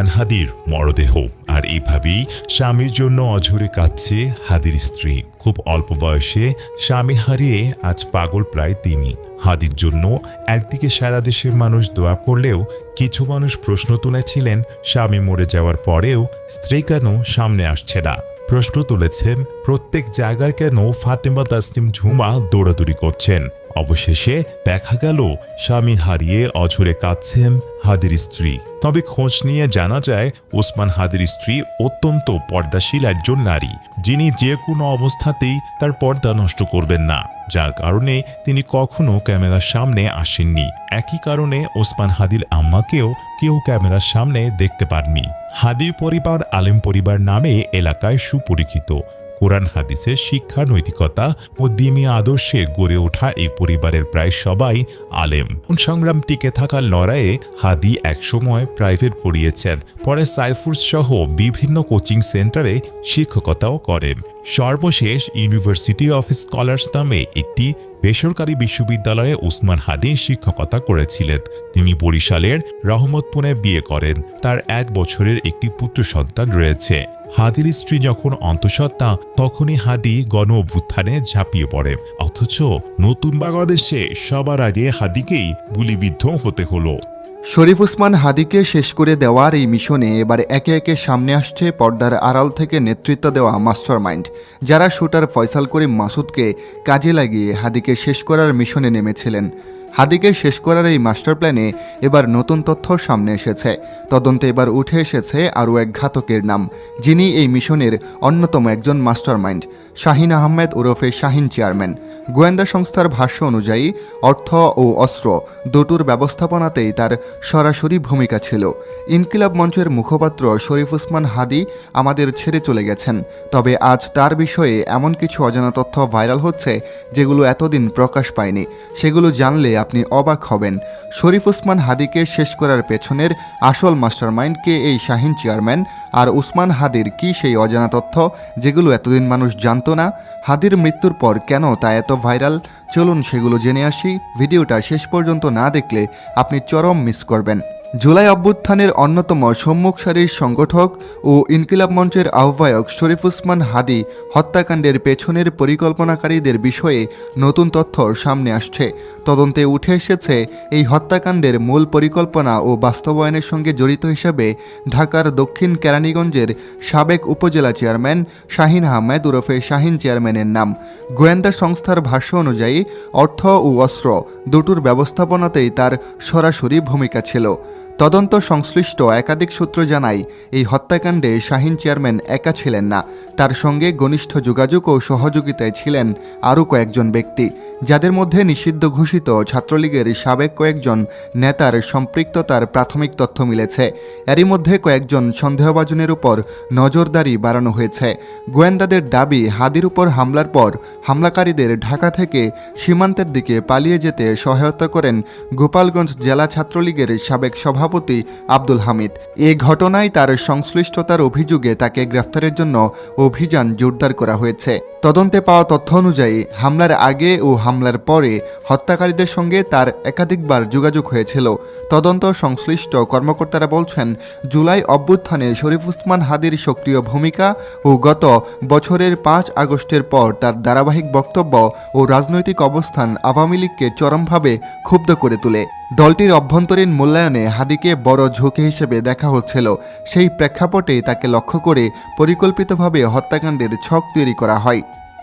ওসমান হাদির মরদেহ। আর এইভাবেই স্বামীর জন্য অঝরে কাঁদছে হাদির স্ত্রী। খুব অল্প বয়সে স্বামী হারিয়ে আজ পাগল প্রায় তিনি। হাদির জন্য একদিকে সারা দেশের মানুষ দোয়া করলেও কিছু মানুষ প্রশ্ন তুলেছিলেন, স্বামী মরে যাওয়ার পরেও স্ত্রী কেন সামনে আসছে না। প্রশ্ন তুলেছেন প্রত্যেক জায়গায় কেন ফাতেমা তাসনিম ঝুমা দৌড়াদৌড়ি করছেন। অবশেষে দেখা গেল স্বামী হারিয়ে অঝরে কাঁদছেন হাদির স্ত্রী। তবে খোঁজ নিয়ে জানা যায় ওসমান হাদির স্ত্রী অত্যন্ত পর্দাশীল একজন নারী, যিনি যে কোনো অবস্থাতেই তার পর্দা নষ্ট করবেন না, যার কারণে তিনি কখনো ক্যামেরার সামনে আসেননি। একই কারণে ওসমান হাদির আম্মাকেও কেউ ক্যামেরার সামনে দেখতে পাননি। হাদির পরিবার আলেম পরিবার নামে এলাকায় সুপরিচিত। কোরআন হাদিসের শিক্ষা, নৈতিকতা ও দ্বীনি আদর্শে গড়ে ওঠা এই পরিবারের প্রায় সবাই আলেম। সংগ্রাম টিকে থাকার লড়াইয়ে হাদি একসময় প্রাইভেট পড়িয়েছেন, পরে সাইফুর সহ বিভিন্ন কোচিং সেন্টারে শিক্ষকতাও করেন। সর্বশেষ ইউনিভার্সিটি অফ স্কলার্স নামে একটি বেসরকারি বিশ্ববিদ্যালয়ে ওসমান হাদি শিক্ষকতা করেছিলেন। তিনি বরিশালের রহমতপুরে বিয়ে করেন। তার 1 বছরের একটি পুত্র সন্তান রয়েছে। হাদির স্ত্রী যখন অন্তঃসত্ত্বা, তখনই হাদি গণ অভ্যুত্থানে ঝাঁপিয়ে পড়ে। অথচ নতুন বাংলাদেশে সবার আগে হাদিকেই গুলিবিদ্ধ হতে হলো। শরীফ ওসমান হাদিকে শেষ করে দেওয়ার এই মিশনে এবার একে একে সামনে আসছে পর্দার আড়াল থেকে নেতৃত্ব দেওয়া মাস্টারমাইন্ড, যারা শুটার ফয়সাল করিম মাসুদকে কাজে লাগিয়ে হাদিকে শেষ করার মিশনে নেমেছিলেন। হাদিকে শেষ করার এই মাস্টার প্ল্যানে এবার নতুন তথ্য সামনে এসেছে। তদন্তে এবার উঠে এসেছে আরও এক ঘাতকের নাম, যিনি এই মিশনের অন্যতম একজন মাস্টারমাইন্ড, শাহিন আহমেদ ওরফে শাহিন চেয়ারম্যান। গোয়েন্দা সংস্থার ভাষ্য অনুযায়ী অর্থ ও অস্ত্র দুটোর ব্যবস্থাপনাতেই তার সরাসরি ভূমিকা ছিল। ইনকিলাব মঞ্চের মুখপাত্র শরীফ ওসমান হাদি আমাদের ছেড়ে চলে গেছেন, তবে আজ তার বিষয়ে এমন কিছু অজানা তথ্য ভাইরাল হচ্ছে যেগুলো এতদিন প্রকাশ পায়নি। সেগুলো জানলে আপনি অবাক হবেন। শরীফ ওসমান হাদিকে শেষ করার পেছনের আসল মাস্টারমাইন্ড কে এই শাহিন চেয়ারম্যান, আর ওসমান হাদির কি সেই অজানা তথ্য যেগুলো এতদিন মানুষ জানতো না? হাদির মৃত্যুর পর কেন তা এত ভাইরাল? চলুন সেগুলো জেনে আসি। ভিডিওটা শেষ পর্যন্ত না দেখলে আপনি চরম মিস করবেন। জুলাই অভ্যুত্থানের অন্যতম সম্মুখ সারির সংগঠক ও ইনকিলাব মঞ্চের আহ্বায়ক শরীফ ওসমান হাদি হত্যাকাণ্ডের পেছনের পরিকল্পনাকারীদের বিষয়ে নতুন তথ্য সামনে আসছে। তদন্তে উঠে এসেছে এই হত্যাকাণ্ডের মূল পরিকল্পনা ও বাস্তবায়নের সঙ্গে জড়িত হিসেবে ঢাকার দক্ষিণ কেরানীগঞ্জের সাবেক উপজেলা চেয়ারম্যান শাহিন আহমেদ ওরফে শাহিন চেয়ারম্যানের নাম। গোয়েন্দা সংস্থার ভাষ্য অনুযায়ী অর্থ ও অস্ত্র দুটোর ব্যবস্থাপনাতেই তার সরাসরি ভূমিকা ছিল। তদন্ত সংশ্লিষ্ট একাধিক সূত্র জানায়, এই হত্যাকাণ্ডে শাহিন চেয়ারম্যান একা ছিলেন না, তার সঙ্গে ঘনিষ্ঠ যোগাযোগ ও সহযোগিতায় ছিলেন আরও কয়েকজন ব্যক্তি, যাদের মধ্যে নিষিদ্ধ ঘোষিত ছাত্রলীগের সাবেক কয়েকজন নেতার সম্পৃক্ততার প্রাথমিক তথ্য মিলেছে। এরই মধ্যে কয়েকজন সন্দেহভাজনের উপর নজরদারি বাড়ানো হয়েছে। গোয়েন্দাদের দাবি, হাদির উপর হামলার পর হামলাকারীদের ঢাকা থেকে সীমান্তের দিকে পালিয়ে যেতে সহায়তা করেন গোপালগঞ্জ জেলা ছাত্রলীগের সাবেক সভাপতি আব্দুল হামিদ। এ ঘটনায় তার সংশ্লিষ্টতার অভিযোগে তাকে গ্রেফতারের জন্য অভিযান জোরদার করা হয়েছে। তদন্তে পাওয়া তথ্য অনুযায়ী হামলার আগে ও হামলার পরে হত্যাকারীদের সঙ্গে তার একাধিকবার যোগাযোগ হয়েছিল। তদন্ত সংশ্লিষ্ট কর্মকর্তারা বলছেন, জুলাই অভ্যুত্থানে শরীফ ওসমান হাদির সক্রিয় ভূমিকা ও গত বছরের 5 আগস্টের পর তার ধারাবাহিক বক্তব্য ও রাজনৈতিক অবস্থান আওয়ামী লীগকে চরমভাবে ক্ষুব্ধ করে তোলে। দলটির অভ্যন্তরীণ মূল্যায়নে হাদিকে বড় ঝুঁকি হিসেবে দেখা হচ্ছিল। সেই প্রেক্ষাপটে তাকে লক্ষ্য করে পরিকল্পিতভাবে হত্যাকাণ্ডের ছক তৈরি করা হয়।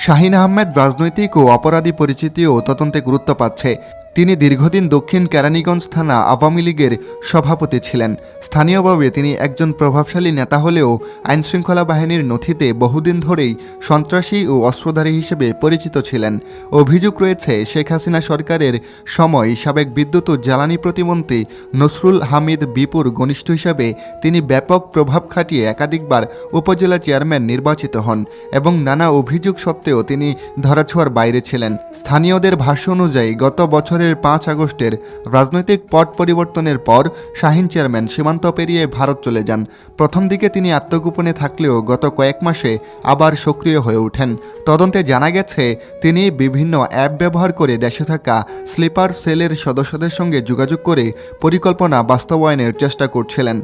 শাহিন আহমেদ রাজনৈতিক ও অপরাধী পরিচিতিও তদন্তে গুরুত্ব পাচ্ছে। তিনি দীর্ঘদিন দক্ষিণ কেরানীগঞ্জ থানা আওয়ামী লীগের সভাপতি ছিলেন। স্থানীয়ভাবে তিনি একজন প্রভাবশালী নেতা হলেও আইনশৃঙ্খলা বাহিনীর নথিতে বহুদিন ধরেই সন্ত্রাসী ও অস্ত্রধারী হিসেবে পরিচিত ছিলেন। অভিযোগ রয়েছে, শেখ হাসিনা সরকারের সময় সাবেক বিদ্যুৎ ও জ্বালানি প্রতিমন্ত্রী নসরুল হামিদ বিপুর ঘনিষ্ঠ হিসাবে তিনি ব্যাপক প্রভাব খাটিয়ে একাধিকবার উপজেলা চেয়ারম্যান নির্বাচিত হন এবং নানা অভিযোগ সত্ত্বেও তিনি ধরাছোঁয়ার বাইরে ছিলেন। স্থানীয়দের ভাষ্য অনুযায়ী গত বছরের 5 আগস্টের রাজনৈতিক পট পরিবর্তনের পর শাহিন চেয়ারম্যান সীমান্ত পেরিয়ে ভারত চলে যান। প্রথম দিকে তিনি আত্মগোপনে থাকলেও গত কয়েক মাসে আবার সক্রিয় হয়ে ওঠেন। তদন্তে জানা গেছে, তিনি বিভিন্ন অ্যাপ ব্যবহার করে দেশে থাকা স্লিপার সেলের সদস্যদের সঙ্গে যোগাযোগ করে পরিকল্পনা বাস্তবায়নের চেষ্টা করছিলেন।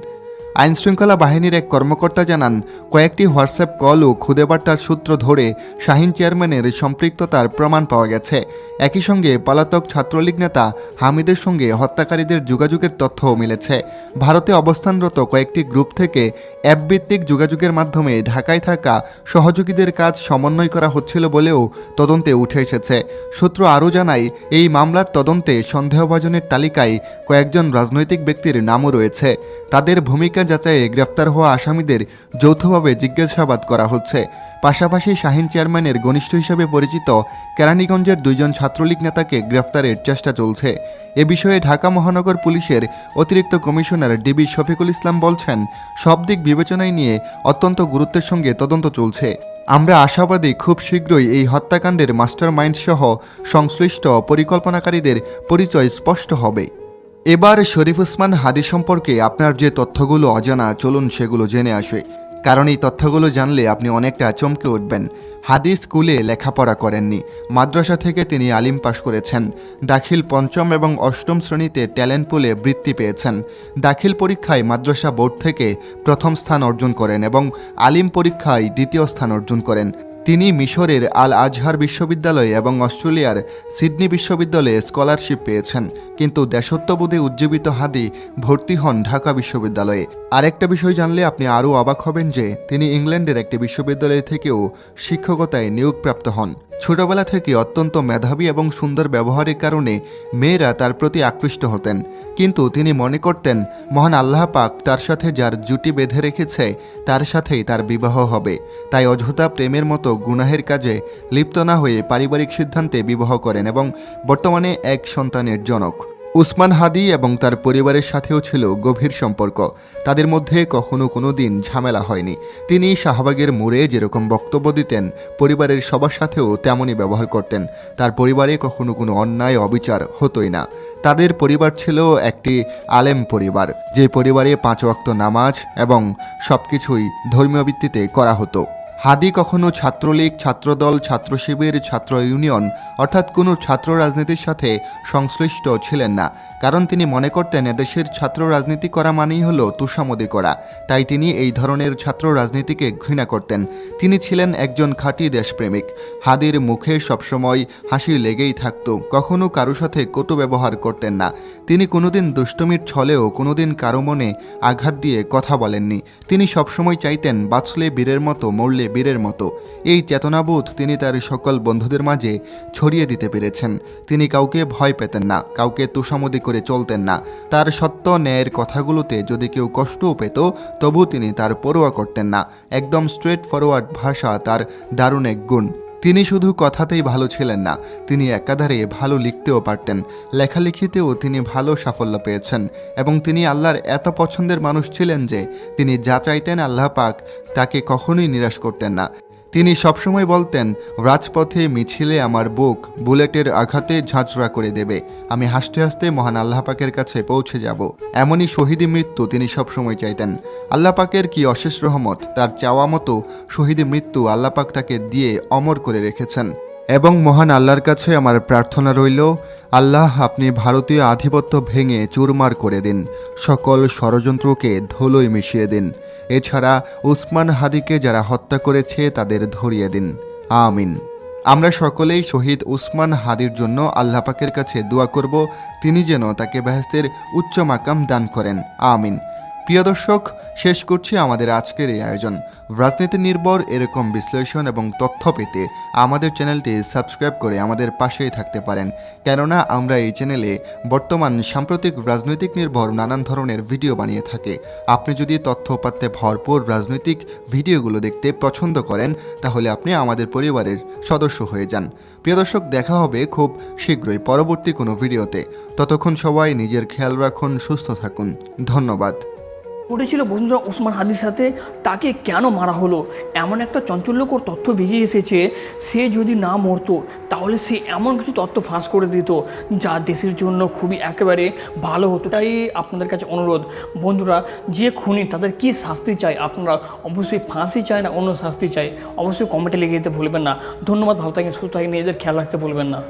আইনশৃঙ্খলা বাহিনীর এক কর্মকর্তা জানান, কয়েকটি হোয়াটসঅ্যাপ কল ও খুদে বার্তার সূত্র ধরে শাহিন চেয়ারম্যানের সম্পৃক্ততার প্রমাণ পাওয়া গেছে। একই সঙ্গে পলাতক ছাত্রলীগ নেতা হামিদের সঙ্গে হত্যাকারীদের যোগাযোগের তথ্যও মিলেছে। ভারতে অবস্থানরত কয়েকটি গ্রুপ থেকে অ্যাপভিত্তিক যোগাযোগের মাধ্যমে ঢাকায় থাকা সহযোগীদের কাজ সমন্বয় করা হচ্ছিল বলেও তদন্তে উঠে এসেছে। সূত্র আরও জানায়, এই মামলার তদন্তে সন্দেহভাজনের তালিকায় কয়েকজন রাজনৈতিক ব্যক্তির নামও রয়েছে। তাদের ভূমিকা যাচাইয়ে গ্রেফতার হওয়া আসামিদের যৌথভাবে জিজ্ঞাসাবাদ করা হচ্ছে। পাশাপাশি শাহিন চেয়ারম্যানের ঘনিষ্ঠ হিসেবে পরিচিত কেরানীগঞ্জের 2 জন ছাত্রলীগ নেতাকে গ্রেফতারের চেষ্টা চলছে। এ বিষয়ে ঢাকা মহানগর পুলিশের অতিরিক্ত কমিশনার ডিবি শফিকুল ইসলাম বলছেন, সব দিক বিবেচনায় নিয়ে অত্যন্ত গুরুত্বের সঙ্গে তদন্ত চলছে। আমরা আশাবাদী খুব শীঘ্রই এই হত্যাকাণ্ডের মাস্টার মাইন্ড সহ সংশ্লিষ্ট পরিকল্পনাকারীদের পরিচয় স্পষ্ট হবে। এবার শরীফ ওসমান হাদি সম্পর্কে আপনার যে তথ্যগুলো অজানা, চলুন সেগুলো জেনে আসে। কারণ এই তথ্যগুলো জানলে আপনি অনেকটা চমকে উঠবেন। হাদি স্কুলে লেখাপড়া করেননি, মাদ্রাসা থেকে তিনি আলিম পাশ করেছেন। দাখিল 5ম এবং 8ম শ্রেণীতে ট্যালেন্ট পুলে বৃত্তি পেয়েছেন। দাখিল পরীক্ষায় মাদ্রাসা বোর্ড থেকে প্রথম স্থান অর্জন করেন এবং আলিম পরীক্ষায় 2য় স্থান অর্জন করেন। তিনি মিশরের আল আজহার বিশ্ববিদ্যালয়ে এবং অস্ট্রেলিয়ার সিডনি বিশ্ববিদ্যালয়ে স্কলারশিপ পেয়েছেন। কিন্তু দেশত্ববোধে উজ্জীবিত হাদি ভর্তি হন ঢাকা বিশ্ববিদ্যালয়ে। আরেকটা বিষয় জানলে আপনি আরও অবাক হবেন যে তিনি ইংল্যান্ডের একটি বিশ্ববিদ্যালয় থেকেও শিক্ষকতায় নিয়োগপ্রাপ্ত হন। ছোটবেলা থেকে অত্যন্ত মেধাবী এবং সুন্দর ব্যবহারের কারণে মেয়েরা তার প্রতি আকৃষ্ট হতেন। কিন্তু তিনি মনে করতেন, মহান আল্লাহ পাক তার সাথে যার জুটি বেঁধে রেখেছে তার সাথেই তার বিবাহ হবে। তাই অযথা প্রেমের মতো গুনাহের কাজে লিপ্ত না হয়ে পারিবারিক সিদ্ধান্তে বিবাহ করেন এবং বর্তমানে এক সন্তানের জনক। উসমান হাদি এবং তার পরিবারের সাথেও ছিল গভীর সম্পর্ক। তাদের মধ্যে কখনো কোনো দিন ঝামেলা হয়নি। তিনি শাহবাগের মোড়ে যেরকম বক্তব্য দিতেন, পরিবারের সবার সাথেও তেমনই ব্যবহার করতেন। তার পরিবারে কখনো কোনো অন্যায় অবিচার হতোই না। তাদের পরিবার ছিল একটি আলেম পরিবার, যে পরিবারে 5 ওয়াক্ত নামাজ এবং সবকিছুই ধর্মীয় ভিত্তিতে করা হতো। হাদি কখনো ছাত্রলীগ, ছাত্রদল, ছাত্র শিবির, ছাত্র ইউনিয়ন অর্থাৎ কোনো ছাত্র রাজনীতির সাথে সংশ্লিষ্ট ছিলেন না। কারণ তিনি মনে করতেন এদেশের ছাত্র রাজনীতি করা মানেই হলো তোষামোদি করা। তাই তিনি এই ধরনের ছাত্র রাজনীতিকে ঘৃণা করতেন। তিনি ছিলেন একজন খাঁটি দেশপ্রেমিক। হাদির মুখে সবসময় হাসি লেগেই থাকত, কখনো কারো সাথে কটু ব্যবহার করতেন না। তিনি কোনোদিন দুষ্টমির ছলেও কোনোদিন কারো মনে আঘাত দিয়ে কথা বলেননি। তিনি সবসময় চাইতেন, বাঁচলে বীরের মতো, মরলে বীরের মতো। এই চেতনাবোধ তিনি তার সকল বন্ধুদের মাঝে ছড়িয়ে দিতে পেরেছেন। তিনি কাউকে ভয় পেতেন না, কাউকে তোষামোদি করে চলতেন না। তার সত্য ন্যায়ের কথাগুলোতে যদি কেউ কষ্টও পেত, তবু তিনি তার পরোয়া করতেন না। একদম স্ট্রেট ফরওয়ার্ড ভাষা তার দারুণ এক গুণ। তিনি শুধু কথাতেই ভালো ছিলেন না, তিনি একাধারে ভালো লিখতেও পারতেন। লেখালেখিতেও তিনি ভালো সাফল্য পেয়েছেন এবং তিনি আল্লাহর এত পছন্দের মানুষ ছিলেন যে তিনি যা চাইতেন আল্লাহ পাক তাকে কখনোই নিরাশ করতেন না। তিনি সবসময় বলতেন, রাজপথে মিছিলে আমার বুক বুলেটের আঘাতে ঝাঁঝরা করে দেবে, আমি হাসতে হাসতে মহান আল্লাহ পাকের কাছে পৌঁছে যাব। এমনই শহীদি মৃত্যু তিনি সবসময় চাইতেন। আল্লাহ পাকের কি অশেষ রহমত, তার চাওয়া মতো শহীদি মৃত্যু আল্লাহ পাক তাকে দিয়ে অমর করে রেখেছেন। এবং মহান আল্লাহর কাছে আমার প্রার্থনা রইল, আল্লাহ আপনি ভারতীয় আধিপত্য ভেঙে চুরমার করে দিন, সকল ষড়যন্ত্রকে ধুলোয় মিশিয়ে দিন। এছাড়া উসমান হাদিকে যারা হত্যা করেছে তাদের ধরিয়ে দিন, আমিন। আমরা সকলেই শহীদ উসমান হাদির জন্য আল্লাহ পাকের কাছে দোয়া করব, তিনি যেন তাকে বেহেশতের উচ্চ মাকাম দান করেন, আমিন। প্রিয় দর্শক, শেষ করছি আমাদের আজকের এই আয়োজন। রাজনীতি নির্ভর এরকম বিশ্লেষণ এবং তথ্য পেতে আমাদের চ্যানেলটি সাবস্ক্রাইব করে আমাদের পাশেই থাকতে পারেন, কেননা আমরা এই চ্যানেলে বর্তমান সাম্প্রতিক রাজনৈতিক নির্ভর নানান ধরনের ভিডিও বানিয়ে থাকি। আপনি যদি তথ্য উপাত্তে ভরপুর রাজনৈতিক ভিডিওগুলো দেখতে পছন্দ করেন, তাহলে আপনি আমাদের পরিবারের সদস্য হয়ে যান। প্রিয় দর্শক, দেখা হবে খুব শীঘ্রই পরবর্তী কোনো ভিডিওতে। ততক্ষণ সবাই নিজের খেয়াল রাখুন, সুস্থ থাকুন, ধন্যবাদ। ঘটেছিল বন্ধুরা ওসমান হাদির সাথে, তাকে কেন মারা হলো, এমন একটা চাঞ্চল্যকর তথ্য বেরিয়ে এসেছে। সে যদি না মরতো তাহলে সে এমন কিছু তথ্য ফাঁস করে দিত যা দেশের জন্য খুবই একেবারে ভালো হতো। তাই আপনাদের কাছে অনুরোধ বন্ধুরা, যে খুনি তাদের কি শাস্তি চাই, আপনারা অবশ্যই ফাঁসি চাই না অন্য শাস্তি চাই, অবশ্যই কমেন্টে লিখে দিতে ভুলবেন না। ধন্যবাদ, ভালো থাকেন, সুস্থ থাকেন, নিজেদের খেয়াল রাখতে ভুলবেন না।